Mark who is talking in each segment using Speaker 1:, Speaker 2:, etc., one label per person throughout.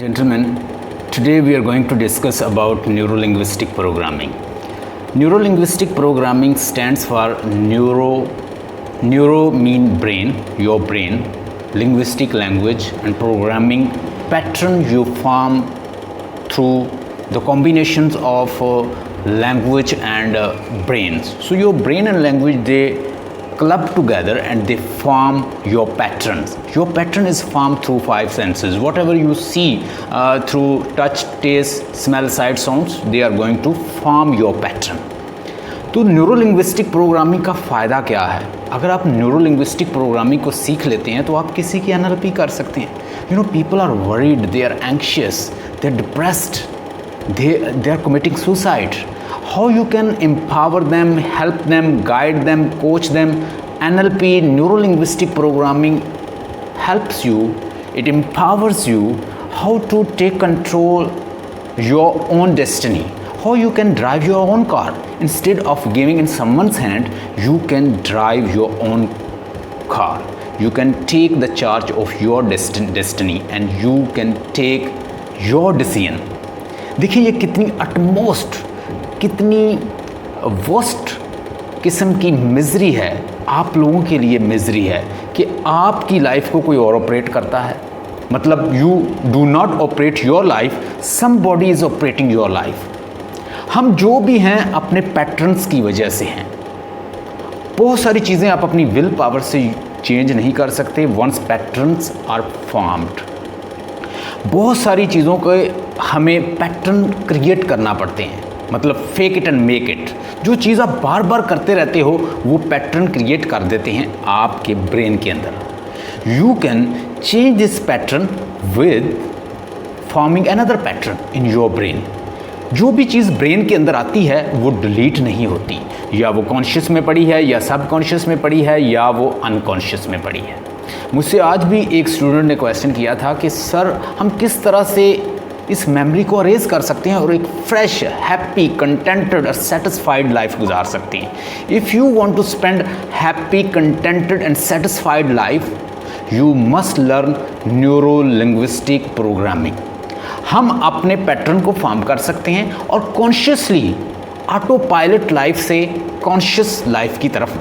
Speaker 1: Gentlemen, today we are going to discuss about neurolinguistic programming. Neurolinguistic programming stands for neuro mean brain, your brain, linguistic language, and programming pattern you form through the combinations of language and brains. So your brain and language, they club together and they form your patterns. Your pattern is formed through five senses. Whatever you see through touch, taste, smell, sight, sounds, they are going to form your pattern. तो neurolinguistic programming का फ़ायदा क्या है? अगर आप neurolinguistic programming को सीख लेते हैं तो आप किसी की NLP कर सकते हैं. You know, people are worried, they are anxious, they are depressed, they are committing suicide. How you can empower them, help them, guide them, coach them? NLP, neurolinguistic programming, helps you. It empowers you how to take control your own destiny. How you can drive your own car. Instead of giving in someone's hand, you can drive your own car. You can take the charge of your destiny and you can take your decision. देखिए ये कितनी utmost, कितनी worst किस्म की misery है, आप लोगों के लिए मिजरी है कि आपकी लाइफ को कोई और ऑपरेट करता है. मतलब you do not operate your life, somebody is operating your life. हम जो भी हैं अपने पैटर्न्स की वजह से हैं. बहुत सारी चीज़ें आप अपनी विल पावर से चेंज नहीं कर सकते वंस पैटर्न्स आर फॉर्म्ड. बहुत सारी चीज़ों के हमें पैटर्न क्रिएट करना पड़ते हैं. मतलब fake it and make it. जो चीज़ आप बार बार करते रहते हो वो पैटर्न क्रिएट कर देते हैं आपके ब्रेन के अंदर. You can change this pattern with forming another pattern in your brain. जो भी चीज़ ब्रेन के अंदर आती है वो डिलीट नहीं होती. या वो कॉन्शियस में पड़ी है, या सबकॉन्शियस में पड़ी है, या वो अनकॉन्शियस में पड़ी है. मुझसे आज भी एक स्टूडेंट ने क्वेश्चन किया था कि सर हम किस तरह से इस मेमोरी को अरेज कर सकते हैं और एक फ्रेश, हैप्पी, कंटेंटेड और सेटिस्फाइड लाइफ गुजार सकते हैं. If you want to spend happy, contented and satisfied life, you must learn neuro linguistic programming. हम अपने पैटर्न को फॉर्म कर सकते हैं और कॉन्शियसली ऑटो पायलट लाइफ से कॉन्शियस लाइफ की तरफ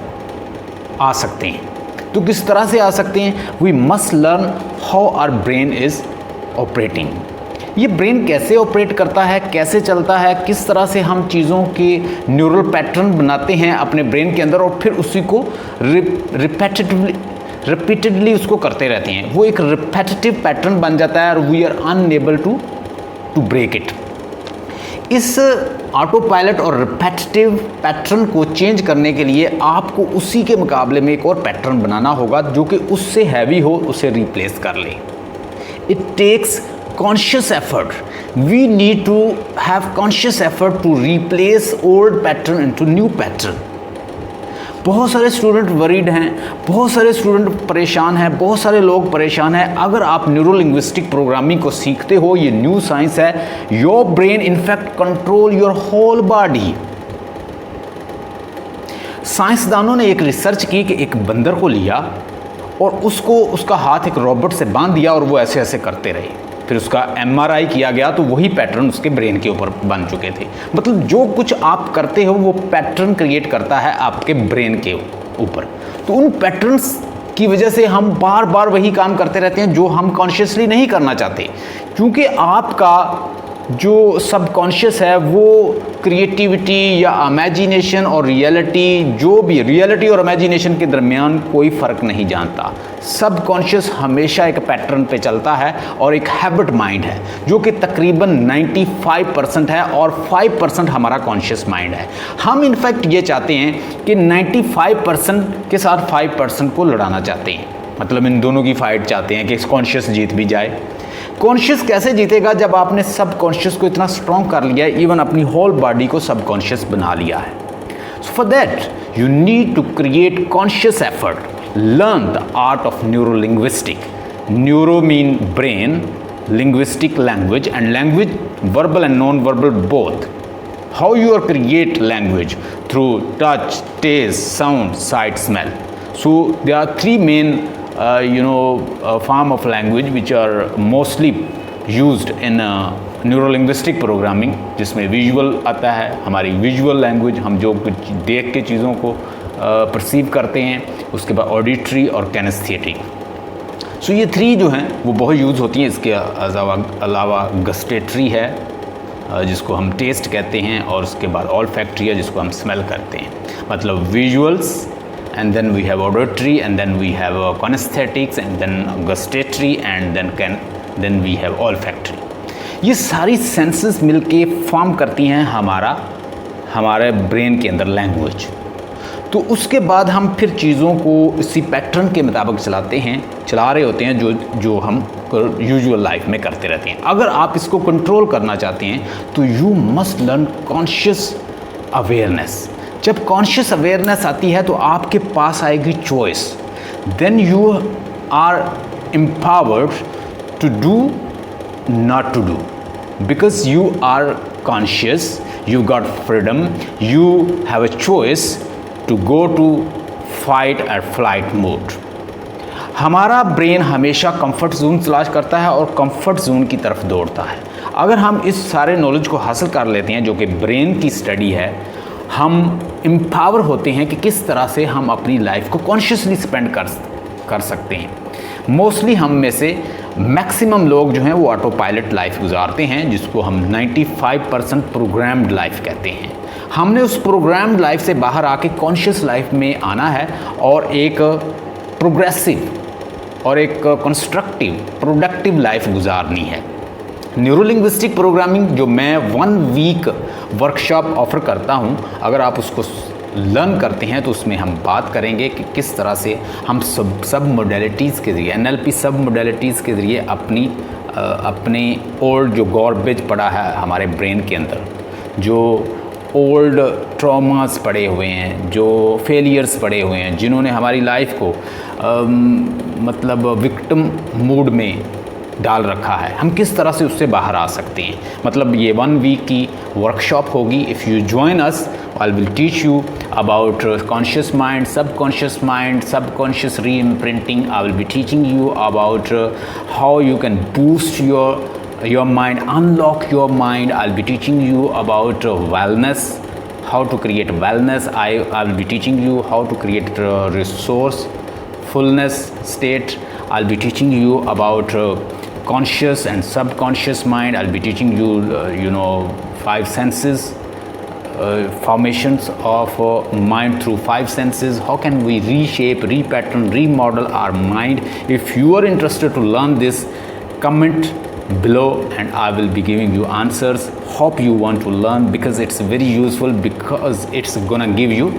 Speaker 1: आ सकते हैं. तो किस तरह से आ सकते हैं? We must learn how our brain is operating. ये ब्रेन कैसे ऑपरेट करता है, कैसे चलता है, किस तरह से हम चीज़ों के न्यूरल पैटर्न बनाते हैं अपने ब्रेन के अंदर और फिर उसी को रिपीटेडली उसको करते रहते हैं. वो एक रिपेटिटिव पैटर्न बन जाता है और we are unable to break it. इस ऑटो पायलट और रिपेटिटिव पैटर्न को चेंज करने के लिए आपको उसी के मुकाबले में एक और पैटर्न बनाना होगा जो कि उससे हैवी हो, उसे रिप्लेस कर ले. It takes conscious effort. We need to have conscious effort to replace old pattern into new pattern. बहुत सारे स्टूडेंट वरीड हैं, बहुत सारे स्टूडेंट परेशान हैं, बहुत सारे लोग परेशान हैं. अगर आप न्यूरोलिंग्विस्टिक प्रोग्रामिंग को सीखते हो, ये न्यू साइंस है. Your brain in fact control your whole body. साइंसदानों ने एक रिसर्च की कि एक बंदर को लिया और उसका हाथ एक रोबोट से बांध दिया और वो ऐसे ऐसे करते रहे. फिर उसका MRI किया गया तो वही पैटर्न उसके ब्रेन के ऊपर बन चुके थे. मतलब जो कुछ आप करते हो वो पैटर्न क्रिएट करता है आपके ब्रेन के ऊपर. तो उन पैटर्न्स की वजह से हम बार बार वही काम करते रहते हैं जो हम कॉन्शियसली नहीं करना चाहते. क्योंकि आपका जो सबकॉन्शियस है वो क्रिएटिविटी या इमेजिनेशन और रियलिटी, जो भी रियलिटी और इमेजिनेशन के दरमियान कोई फ़र्क नहीं जानता. सबकॉन्शियस हमेशा एक पैटर्न पे चलता है और एक हैबिट माइंड है जो कि तकरीबन 95% है और 5% हमारा कॉन्शियस माइंड है. हम इनफैक्ट ये चाहते हैं कि 95% के साथ 5% को लड़ाना चाहते हैं. मतलब इन दोनों की फाइट चाहते हैं कि कॉन्शियस जीत भी जाए. कॉन्शियस कैसे जीतेगा? जब आपने सब कॉन्शियस को इतना स्ट्रॉन्ग कर लिया है, इवन अपनी होल बॉडी को सब कॉन्शियस बना लिया है. So for that you need to create conscious effort. Learn the art of neurolinguistic. Neuro mean brain, linguistic language, and language verbal and non-verbal both. How you are create language through touch, taste, sound, sight, smell. So there are three main form of language which are mostly used in neurolinguistic programming, जिसमें visual आता है, हमारी visual language, हम जो कुछ देख के चीज़ों को परसीव करते हैं, उसके बाद ऑडिटरी और कैनेस्थेटिक। सो ये 3 जो हैं वो बहुत यूज़ होती हैं। इसके अलावा गस्टेटरी है जिसको हम टेस्ट कहते हैं, और उसके बाद ऑल्फैक्टरी है जिसको हम स्मेल करते हैं। मतलब visuals, and then we have auditory, and then we have kinesthetics, and then gustatory, and then we have olfactory। ये सारी सेंसेस मिलके फॉर्म करती हैं हमारे ब्रेन के अंदर लैंग्वेज। तो उसके बाद हम फिर चीज़ों को इसी पैटर्न के मुताबिक चला रहे होते हैं जो हम यूजुअल लाइफ में करते रहते हैं। अगर आप इसको कंट्रोल करना चाहते हैं तो you must learn conscious awareness. जब कॉन्शियस अवेयरनेस आती है तो आपके पास आएगी choice. Then you are empowered to do not to do, because you are conscious, you got freedom, you have a choice to go to fight और flight mode. हमारा brain हमेशा कंफर्ट जोन तलाश करता है और कंफर्ट जोन की तरफ दौड़ता है। अगर हम इस सारे नॉलेज को हासिल कर लेते हैं, जो कि ब्रेन की स्टडी है, हम एम्पावर होते हैं कि किस तरह से हम अपनी लाइफ को कॉन्शियसली स्पेंड कर सकते हैं। मोस्टली हम में से मैक्सिमम लोग जो हैं वो ऑटो पायलट लाइफ गुजारते हैं, जिसको हम 95% प्रोग्राम्ड लाइफ कहते हैं। हमने उस प्रोग्राम्ड लाइफ से बाहर आके कॉन्शियस लाइफ में आना है और एक प्रोग्रेसिव और एक कंस्ट्रक्टिव प्रोडक्टिव लाइफ गुजारनी है। न्यूरोलिंग्विस्टिक प्रोग्रामिंग जो मैं 1 वीक वर्कशॉप ऑफ़र करता हूं, अगर आप उसको लर्न करते हैं तो उसमें हम बात करेंगे कि किस तरह से हम सब मोडेलिटीज़ के ज़रिए, NLP सब मोडेलिटीज़ के ज़रिए अपनी ओल्ड जो गॉर्बेज पड़ा है हमारे ब्रेन के अंदर, जो ओल्ड ट्रॉमास पड़े हुए हैं, जो फेलियर्स पड़े हुए हैं, जिन्होंने हमारी लाइफ को मतलब विक्टिम मूड में डाल रखा है, हम किस तरह से उससे बाहर आ सकते हैं। मतलब ये 1 वीक की वर्कशॉप होगी। If you join us, I will teach you about conscious mind, subconscious reimprinting. I will be teaching you about how you can boost your mind, unlock your mind. I'll be teaching you about wellness, how to create wellness. I will be teaching you how to create resourcefulness state. I'll be teaching you about conscious and subconscious mind. I'll be teaching you 5 senses, formations of mind through 5 senses. How can we reshape, repattern, remodel our mind? If you are interested to learn this, comment below and I will be giving you answers. Hope you want to learn, because it's very useful, because it's gonna give you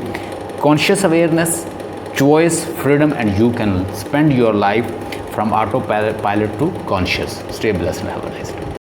Speaker 1: conscious awareness, choice, freedom, and you can spend your life from autopilot to conscious. Stay blessed and have a nice day.